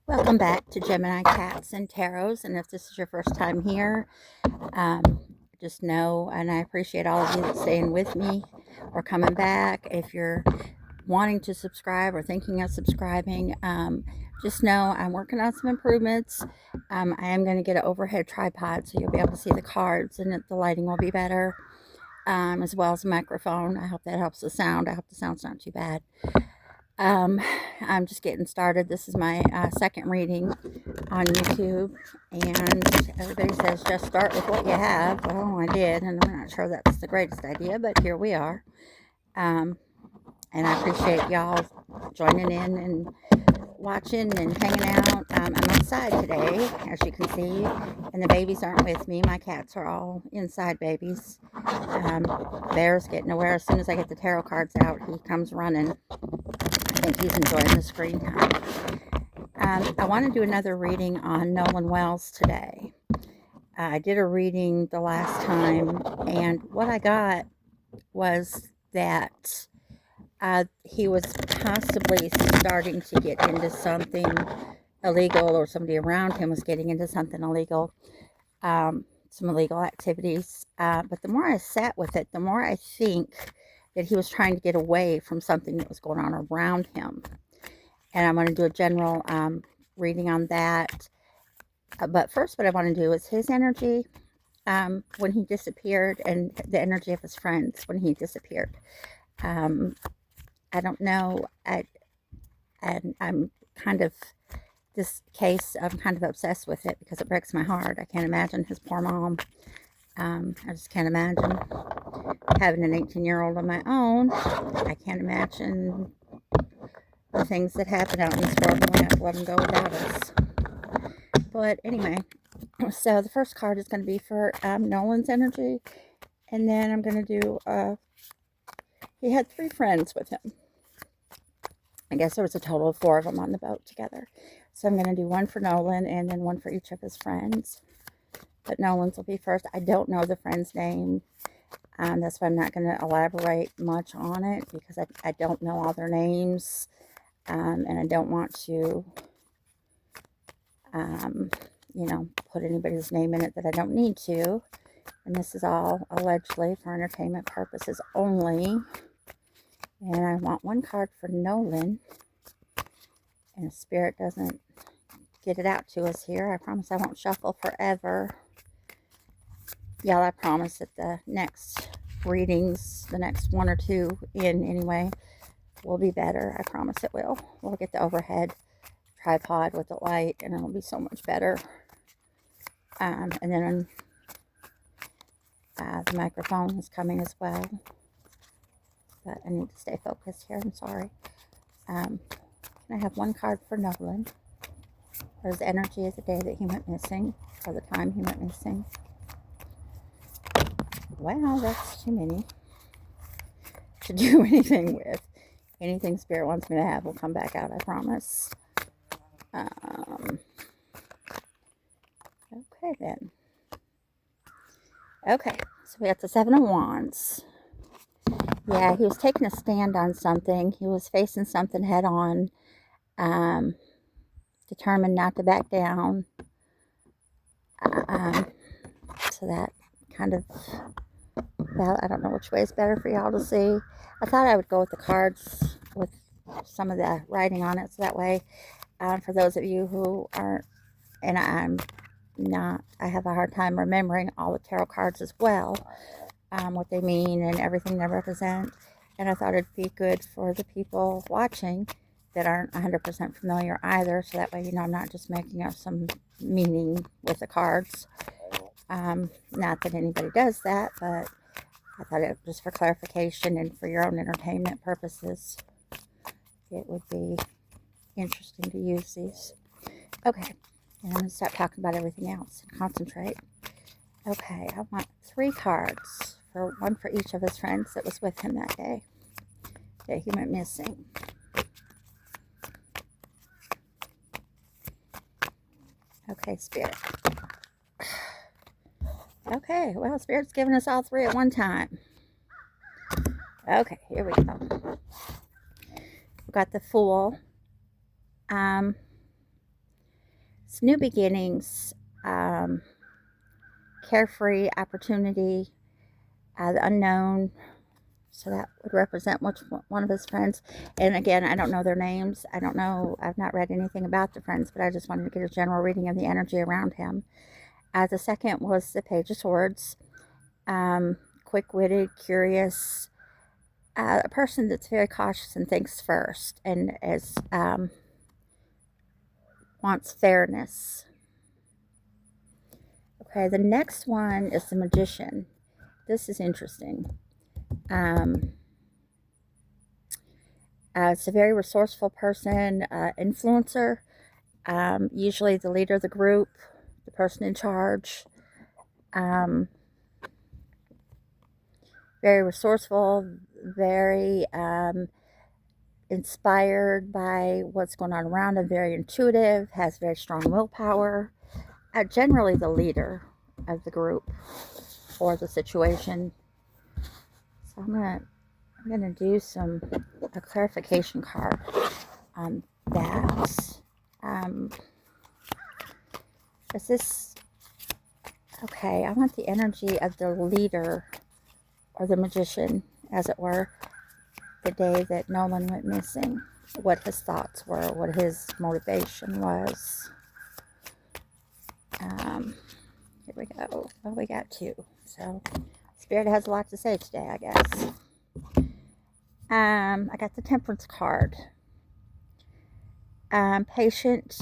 Welcome back to Gemini Cats and Tarots. And if this is your first time here, um, just know, and I appreciate all of you that staying with me or coming back. If you're wanting to subscribe or thinking of subscribing, just know I'm working on some improvements. I am going to get an overhead tripod so you'll be able to see the cards and the lighting will be better, as well as a microphone. I hope that helps the sound. I hope the sound's not too bad. I'm just getting started. This is my second reading on YouTube, and everybody says just start with what you have. Well, I did, and I'm not sure that's the greatest idea, but here we are. And I appreciate y'all joining in and watching and hanging out. I'm outside today, as you can see, and the babies aren't with me. My cats are all inside babies. Bear's getting aware. As soon as I get the tarot cards out, he comes running. I think he's enjoying the screen time. I want to do another reading on Nolan Wells today. I did a reading the last time, and what I got was that he was possibly starting to get into something illegal, or somebody around him was getting into something illegal, some illegal activities. But the more I sat with it, the more I think that he was trying to get away from something that was going on around him. And I'm going to do a general reading on that. But first, what I want to do is his energy when he disappeared, and the energy of his friends when he disappeared. I don't know. I'm kind of, this case, I'm kind of obsessed with it because it breaks my heart. I can't imagine his poor mom. I just can't imagine having an 18-year-old of my own. I can't imagine the things that happen out in this world, and we have to let them go without us. But anyway, so the first card is going to be for Nolan's energy, and then I'm going to do, he had 3 friends with him. I guess there was a total of 4 of them on the boat together. So I'm going to do one for Nolan and then one for each of his friends. But Nolan's will be first. I don't know the friend's name. That's why I'm not going to elaborate much on it, because I don't know all their names. And I don't want to, put anybody's name in it that I don't need to. And this is all allegedly for entertainment purposes only. And I want one card for Nolan. And if Spirit doesn't get it out to us here, I promise I won't shuffle forever. Y'all, I promise that the next readings, the next 1 or 2 in anyway, will be better. I promise it will. We'll get the overhead tripod with the light, and it'll be so much better. And then the microphone is coming as well. But I need to stay focused here. I'm sorry. Can I have one card for Nolan? For his energy of the day that he went missing, or the time he went missing. Well, that's too many to do anything with. Anything Spirit wants me to have will come back out, I promise. Okay, then. Okay, so we got the 7 of Wands. Yeah, he was taking a stand on something. He was facing something head on. Determined not to back down. So that kind of, well, I don't know which way is better for y'all to see. I thought I would go with the cards with some of the writing on it, so that way, for those of you who aren't, and I'm not, I have a hard time remembering all the tarot cards as well, what they mean and everything they represent. And I thought it'd be good for the people watching that aren't 100% familiar either, so that way, I'm not just making up some meaning with the cards. Not that anybody does that, but I thought it just for clarification and for your own entertainment purposes, it would be interesting to use these. Okay, and I'm going to stop talking about everything else and concentrate. Okay, I want 3 cards, for one for each of his friends that was with him that day that he went missing. Okay, Spirit. Okay, well, Spirit's giving us all 3 at one time. Okay, here we go. We've got the Fool. It's new beginnings, carefree opportunity, the unknown. So that would represent which one of his friends. And again, I don't know their names. I don't know. I've not read anything about the friends, but I just wanted to get a general reading of the energy around him. The second was the Page of Swords. Quick-witted, curious, a person that's very cautious and thinks first and wants fairness. Okay, the next one is the Magician. This is interesting. It's a very resourceful person, influencer, usually the leader of the group, the person in charge. Very resourceful, very inspired by what's going on around him, very intuitive, has very strong willpower, generally the leader of the group or the situation. So I'm gonna do a clarification card on that. Is this okay? I want the energy of the leader or the magician, as it were, the day that Nolan went missing, what his thoughts were, what his motivation was. Here we go. Well, we got two. So, Spirit has a lot to say today, I guess. I got the Temperance card. Patient,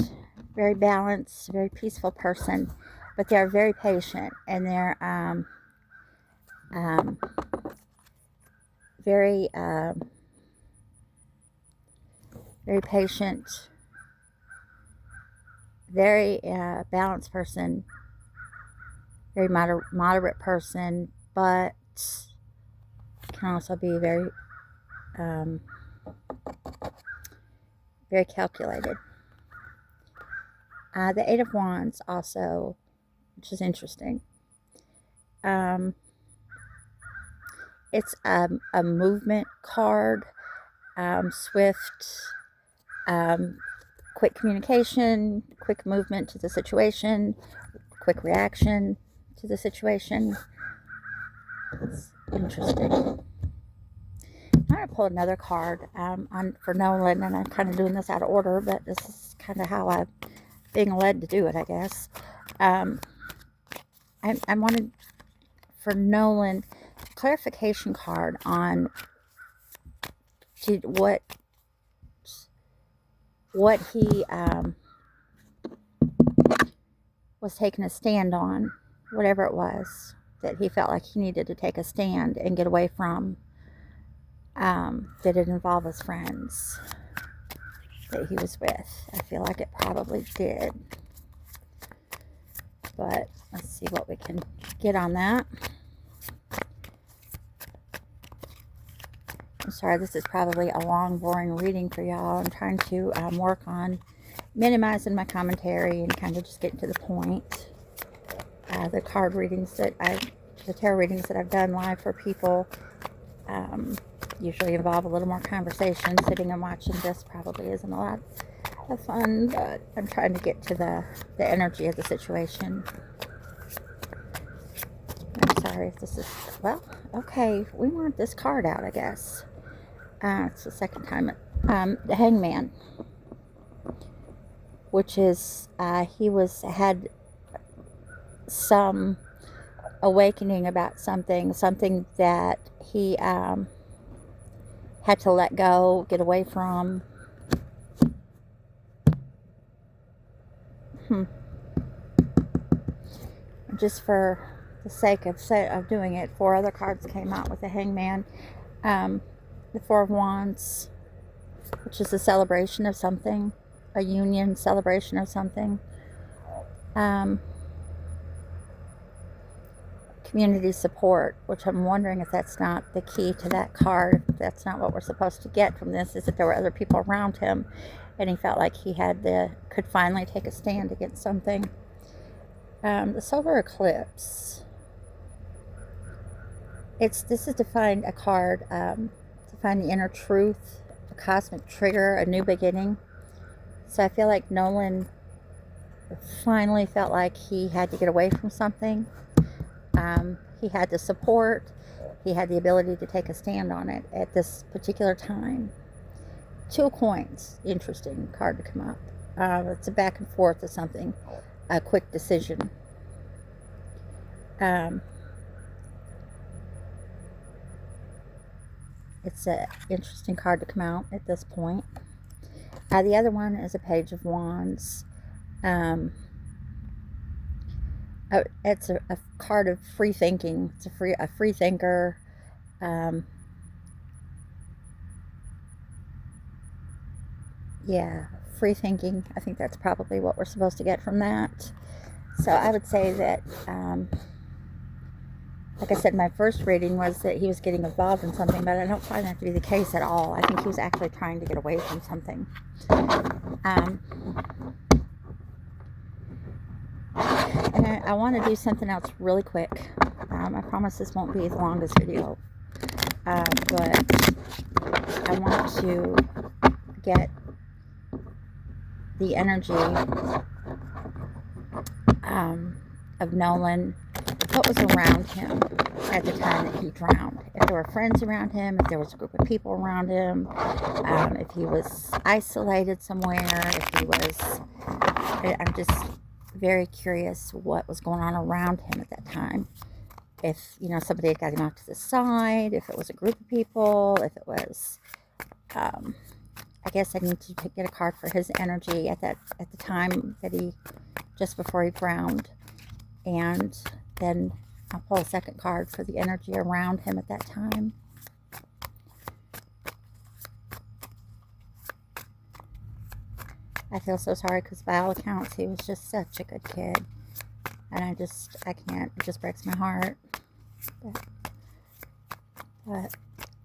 very balanced, very peaceful person, but they're very patient, and they're very very patient, very balanced person, very moderate person, but can also be very very calculated. The Eight of Wands also, which is interesting. It's a movement card, swift, quick communication, quick movement to the situation, quick reaction to the situation. It's interesting. I'm going to pull another card for Nolan, and I'm kind of doing this out of order, but this is kind of how I'm being led to do it, I guess. I wanted for Nolan clarification card on what he was taking a stand on, whatever it was that he felt like he needed to take a stand and get away from. Did it involve his friends that he was with? I feel like it probably did. But let's see what we can get on that. I'm sorry, this is probably a long, boring reading for y'all. I'm trying to work on minimizing my commentary and kind of just getting to the point. The tarot readings that I've done live for people usually involve a little more conversation. Sitting and watching this probably isn't a lot of fun, but I'm trying to get to the energy of the situation. I'm sorry if this is, well, okay, we want this card out, I guess. It's the second time. The Hangman, which is, he had some awakening about something that he had to let go, get away from. Just for the sake of doing it, 4 other cards came out with the Hangman. The Four of Wands, which is a celebration of something, a union celebration of something. Community support, which I'm wondering if that's not the key to that card. If that's not what we're supposed to get from this, is that there were other people around him and he felt like he could finally take a stand against something. The solar eclipse. This is to find a card, to find the inner truth, a cosmic trigger, a new beginning. So I feel like Nolan finally felt like he had to get away from something. He had the support. He had the ability to take a stand on it at this particular time. 2 coins. Interesting card to come up. It's a back and forth of something. A quick decision. It's an interesting card to come out at this point. The other one is a Page of Wands. It's a card of free thinking. It's a free thinker. Yeah, free thinking. I think that's probably what we're supposed to get from that. So I would say that, like I said, my first reading was that he was getting involved in something, but I don't find that to be the case at all. I think he was actually trying to get away from something. And I want to do something else really quick. I promise this won't be the longest video, but I want to get the energy of Nolan, what was around him at the time that he drowned. If there were friends around him, if there was a group of people around him, if he was isolated somewhere, if he was... I'm just very curious what was going on around him at that time. If, somebody had got him off to the side, if it was a group of people, if it was... I guess I need to get a card for his energy at the time that just before he drowned, and then I'll pull a second card for the energy around him at that time. I feel so sorry because by all accounts he was just such a good kid, and I can't, it just breaks my heart. But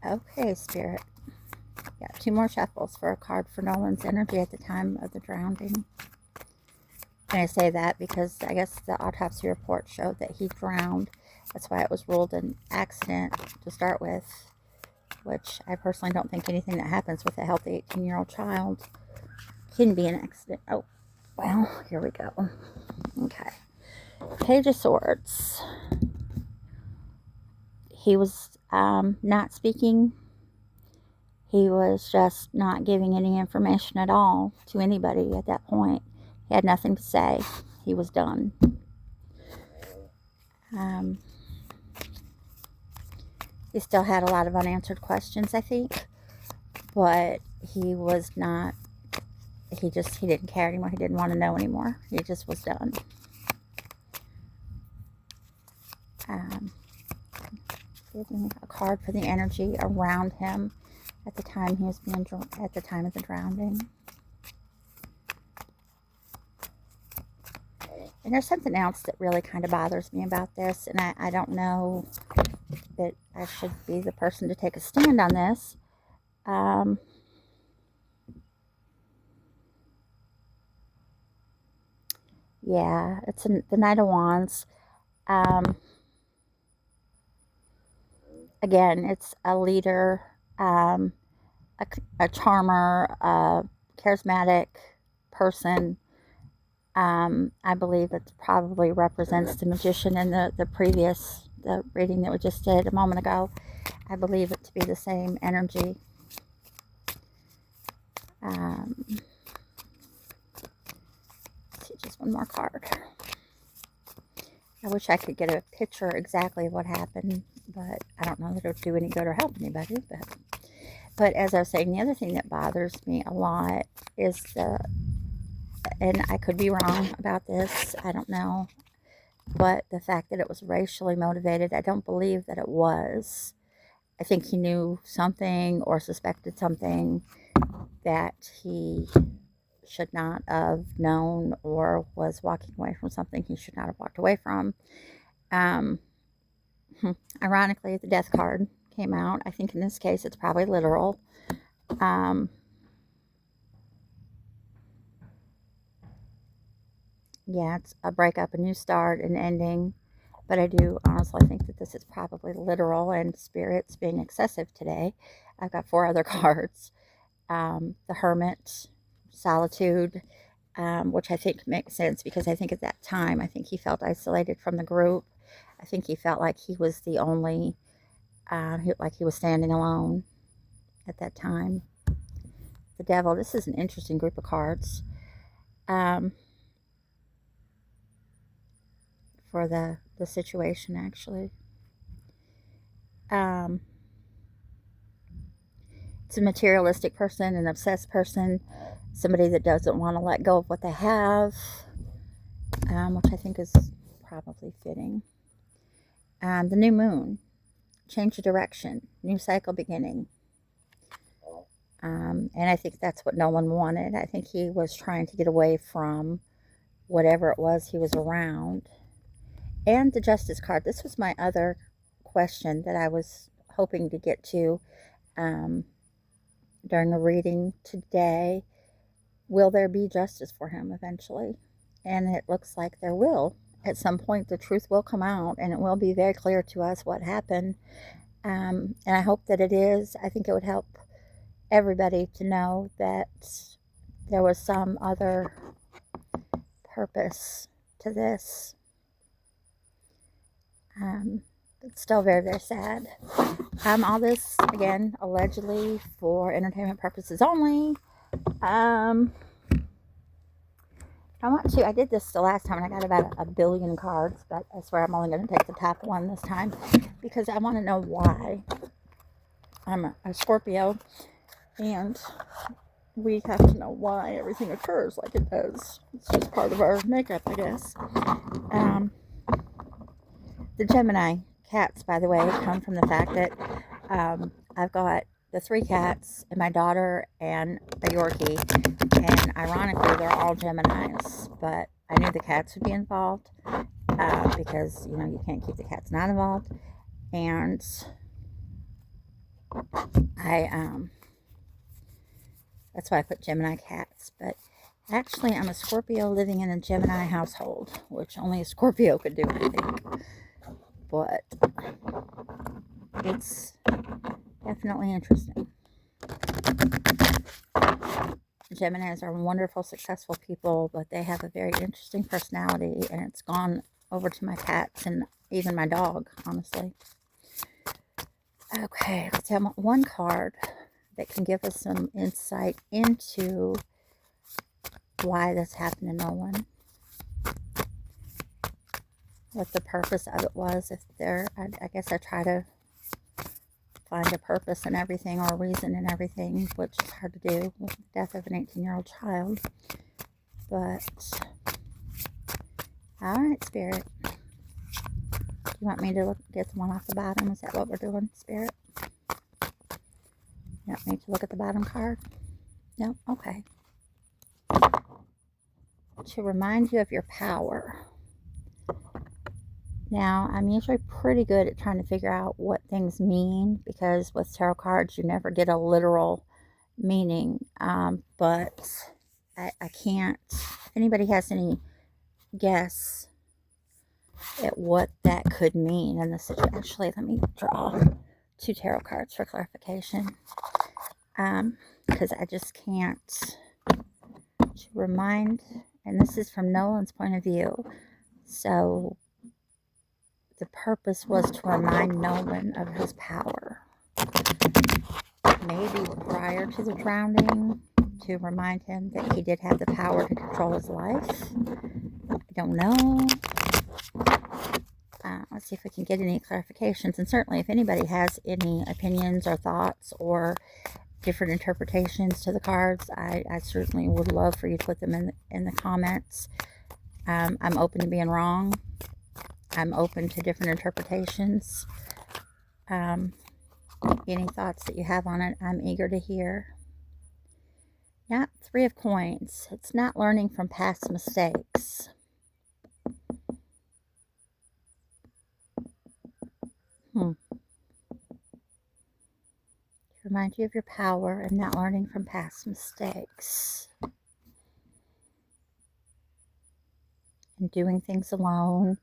okay, Spirit. Yeah, 2 more shuffles for a card for Nolan's energy at the time of the drowning. And I say that because I guess the autopsy report showed that he drowned. That's why it was ruled an accident to start with, which I personally don't think anything that happens with a healthy 18-year-old child can be an accident. Oh, well, here we go. Okay. Page of Swords. He was not speaking. He was just not giving any information at all to anybody at that point. He had nothing to say. He was done. He still had a lot of unanswered questions, I think. But he was not... He didn't care anymore. He didn't want to know anymore. He just was done. Giving a card for the energy around him at the time he was at the time of the drowning. And there's something else that really kind of bothers me about this, and I don't know that I should be the person to take a stand on this. Yeah, it's the Knight of Wands. Again, it's a leader, a charmer, a charismatic person. I believe it probably represents the magician in the reading that we just did a moment ago. I believe it to be the same energy. Let's see, just one more card. I wish I could get a picture exactly of what happened, but I don't know that it would do any good or help anybody. But as I was saying, the other thing that bothers me a lot is and I could be wrong about this, I don't know, but the fact that it was racially motivated, I don't believe that it was. I think he knew something or suspected something that he should not have known, or was walking away from something he should not have walked away from. Ironically, the Death card came out. I think in this case it's probably literal. Yeah, it's a breakup, a new start, an ending. But I do honestly think that this is probably literal, and Spirit's being excessive today. I've got 4 other cards. The Hermit, Solitude, which I think makes sense because I think at that time, I think he felt isolated from the group. I think he felt like he was the only, like he was standing alone at that time. The Devil, this is an interesting group of cards um, for the situation, actually. Um, it's a materialistic person, an obsessed person, somebody that doesn't want to let go of what they have, which I think is probably fitting. The new moon, change of direction, new cycle beginning. And I think that's what Nolan wanted. I think he was trying to get away from whatever it was he was around. And the Justice card. This was my other question that I was hoping to get to during the reading today. Will there be justice for him eventually? And it looks like there will. At some point, the truth will come out, and it will be very clear to us what happened. And I hope that it is. I think it would help everybody to know that there was some other purpose to this. It's still very, very sad. All this, again, allegedly for entertainment purposes only. I did this the last time and I got about a billion cards, but I swear I'm only going to take the top one this time because I want to know why. I'm a Scorpio and we have to know why everything occurs like it does. It's just part of our makeup, I guess. The Gemini cats, by the way, come from the fact that I've got the 3 cats and my daughter and a Yorkie, and ironically, they're all Geminis, but I knew the cats would be involved because, you can't keep the cats not involved, and that's why I put Gemini cats, but actually, I'm a Scorpio living in a Gemini household, which only a Scorpio could do, I think, but it's definitely interesting. Geminis are wonderful, successful people, but they have a very interesting personality, and it's gone over to my cats and even my dog, honestly. Okay, let's have one card that can give us some insight into why this happened to Nolan. What the purpose of it was. I guess I try to find a purpose in everything or a reason in everything, which is hard to do with the death of an 18-year-old child. But, alright, Spirit. Do you want me to get the one off the bottom? Is that what we're doing, Spirit? You want me to look at the bottom card? No? Okay. To remind you of your power. Now, I'm usually pretty good at trying to figure out what things mean because with tarot cards, you never get a literal meaning. But I can't. If anybody has any guess at what that could mean in this situation, actually, let me draw 2 tarot cards for clarification. Because I just can't. To remind, and this is from Nolan's point of view. So the purpose was to remind Nolan of his power. Maybe prior to the drowning, to remind him that he did have the power to control his life. I don't know. Let's see if we can get any clarifications. And certainly if anybody has any opinions or thoughts or different interpretations to the cards, I certainly would love for you to put them in the comments. I'm open to being wrong. I'm open to different interpretations. Any thoughts that you have on it, I'm eager to hear. Now, 3 of Coins. It's not learning from past mistakes. To remind you of your power and not learning from past mistakes. And doing things alone.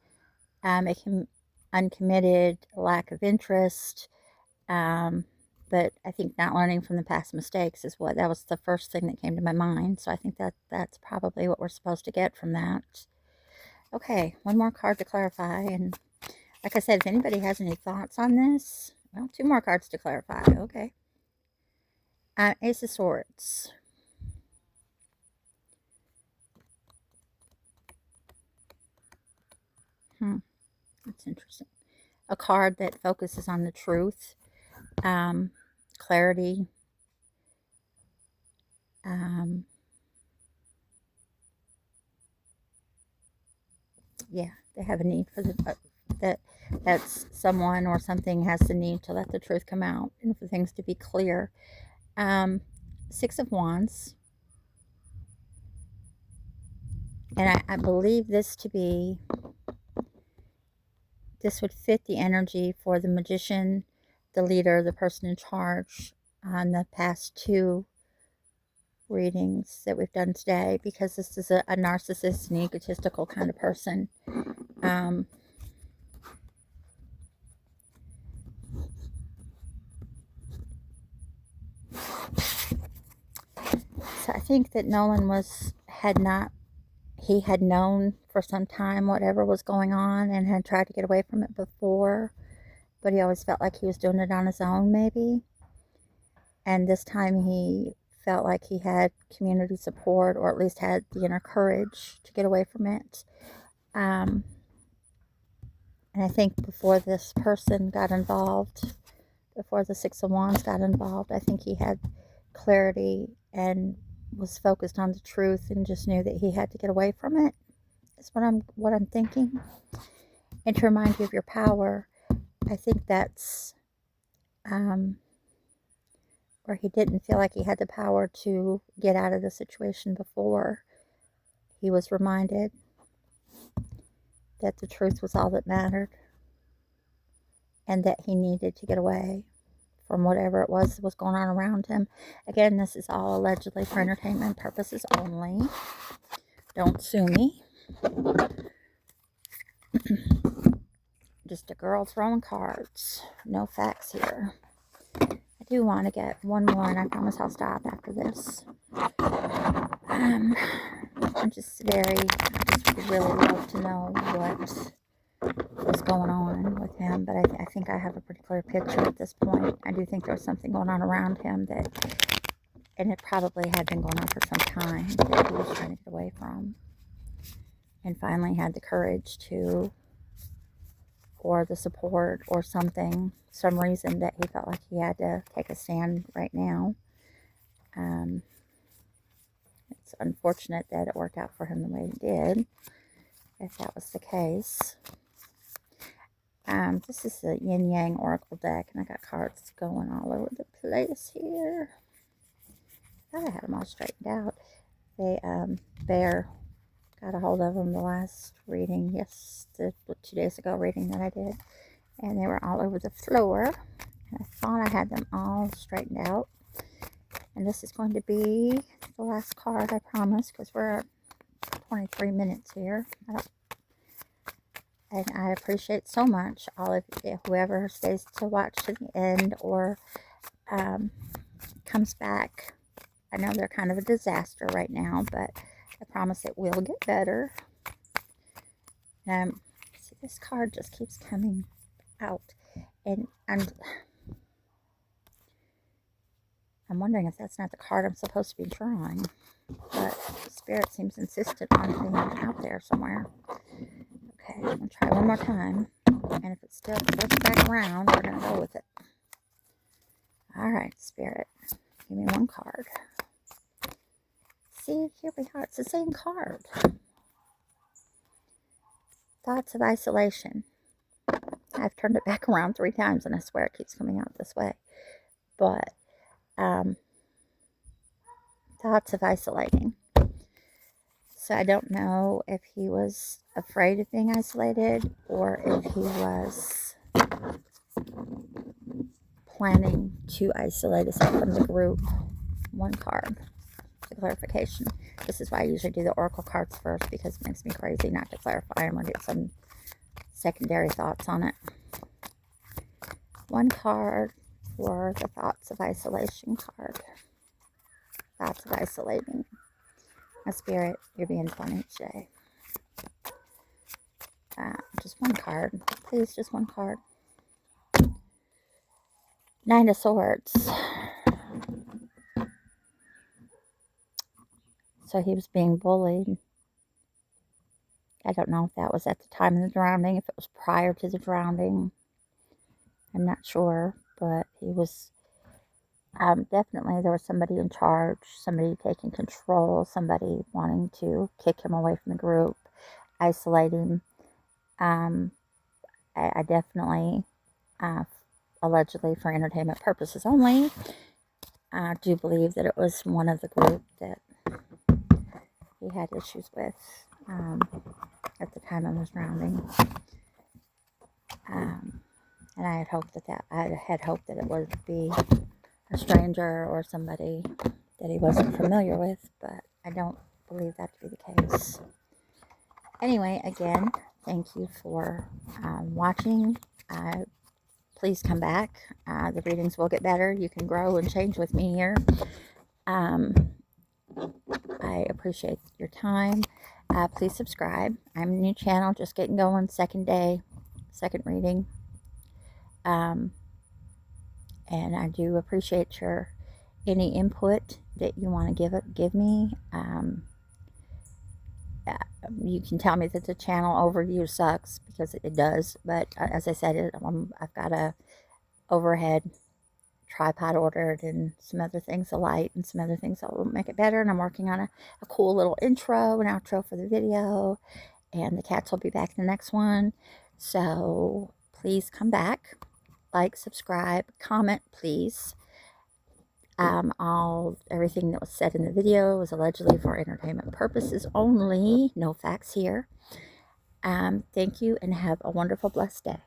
It can uncommitted, lack of interest, But I think not learning from the past mistakes is that was the first thing that came to my mind. So I think that's probably what we're supposed to get from that. Okay, one more card to clarify. And like I said, if anybody has any thoughts on this, well, two more cards to clarify. Okay. Ace of Swords. That's interesting. A card that focuses on the truth, clarity, yeah, they have a need for that's someone or something has the need to let the truth come out and for things to be clear. Six of Wands, and I believe this would fit the energy for the magician, the leader, the person in charge on the past two readings that we've done today, because this is a narcissist and egotistical kind of person. So I think that Nolan had known for some time whatever was going on and had tried to get away from it before, but he always felt like he was doing it on his own, maybe. And this time he felt like he had community support, or at least had the inner courage to get away from it. And I think before this person got involved, before the Six of Wands got involved, I think he had clarity and was focused on the truth and just knew that he had to get away from it. Is what I'm thinking. And to remind you of your power, I think that's where he didn't feel like he had the power to get out of the situation before. He was reminded that the truth was all that mattered and that he needed to get away from whatever it was that was going on around him. Again, this is all allegedly for entertainment purposes only. Don't sue me. Just a girl throwing cards. No facts here. I do want to get one more, and I promise I'll stop after this. I just would really love to know what was going on with him, but I think I have a pretty clear picture at this point. I do think there was something going on around him and it probably had been going on for some time, that he was trying to get away from, and finally had the courage to, or the support or something, some reason that he felt like he had to take a stand right now. It's unfortunate that it worked out for him the way it did, if that was the case. This is the Yin Yang Oracle deck, and I got cards going all over the place here. I thought I had them all straightened out. Bear got a hold of them the last reading, the 2 days ago reading that I did, and they were all over the floor, and I thought I had them all straightened out. And this is going to be the last card, I promise, because we're at 23 minutes here. And I appreciate so much all of you, whoever stays to watch to the end or comes back. I know they're kind of a disaster right now, but I promise it will get better. See, this card just keeps coming out, and I'm wondering if that's not the card I'm supposed to be drawing, but Spirit seems insistent on being out there somewhere. Okay, I'm going to try one more time, and if it still goes back around, we're going to go with it. Alright, Spirit, give me one card. See, here we are. It's the same card. Thoughts of isolation. I've turned it back around 3 times, and I swear it keeps coming out this way. But thoughts of isolating. So I don't know if he was afraid of being isolated or if he was planning to isolate himself from the group. One card for clarification. This is why I usually do the oracle cards first, because it makes me crazy not to clarify them or get some secondary thoughts on it. One card for the thoughts of isolation card. Thoughts of isolating. My spirit, you're being funny today. Just one card. Please, just one card. Nine of Swords. So he was being bullied. I don't know if that was at the time of the drowning, if it was prior to the drowning. I'm not sure, but he was definitely, there was somebody in charge, somebody taking control, somebody wanting to kick him away from the group, isolate him. I definitely, allegedly for entertainment purposes only, I do believe that it was one of the group that he had issues with at the time of his drowning. And I had hoped that it would be a stranger or somebody that he wasn't familiar with, but I don't believe that to be the case. Anyway, again, thank you for watching. Please come back. The readings will get better. You can grow and change with me here. I appreciate your time. Please subscribe. I'm a new channel, just getting going. Second day, second reading. And I do appreciate any input that you want to give me. You can tell me that the channel overview sucks, because it does, but as I said, I've got a overhead tripod ordered and some other things, a light and some other things that will make it better, and I'm working on a cool little intro and outro for the video, and the cats will be back in the next one. So please come back, like, subscribe, comment, please. Everything that was said in the video was allegedly for entertainment purposes only. No facts here. Thank you, and have a wonderful, blessed day.